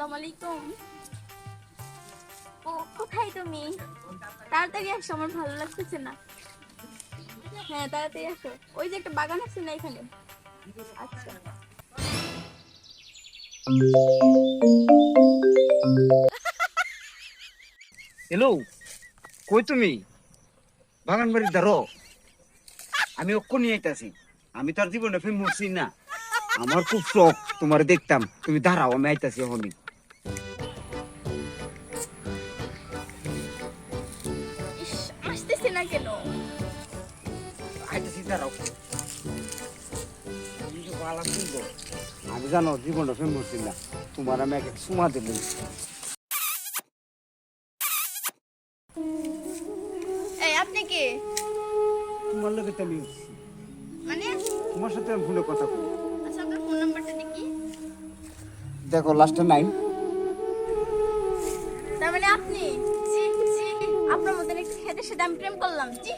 আসসালামু আলাইকুম। ও কোথায় তুমি? তাড়াতাড়ি আসো, আমার ভালো লাগতেছে না। হ্যাঁ তাড়াতাড়ি আসো, ওই যে একটা বাগান আছে না এখানে। আচ্ছা। হ্যালো, কই তুমি? বাগান বাড়ি ধরো, আমি অক্ষুনি আইতাছি। আমি তার জীবনে ফের মরছি না। আমার খুব শখ তোমার দেখতাম, তুমি দাঁড়াও, আমি আইতাছি এখনই। ইস, আসতেছে না কেন? আইতাছি, দাঁড়াও। তুমি তো ভালো সুন্দর। আমি জানো জীবনে ফের মরছি না, তোমার আমি এক সুমা দিল। এই আপনি কে? তোমার লোকে তো আমি উঠছি, মানে? তোমার সাথে আমি ফোনে কথা বলি। আচ্ছা আপনার ফোন নাম্বারটা দেখি। দেখো লাস্টে 9। তার মানে আপনি? জি জি, আপনার মতন একটা খেতের সাথে আমি প্রেম করলাম। জি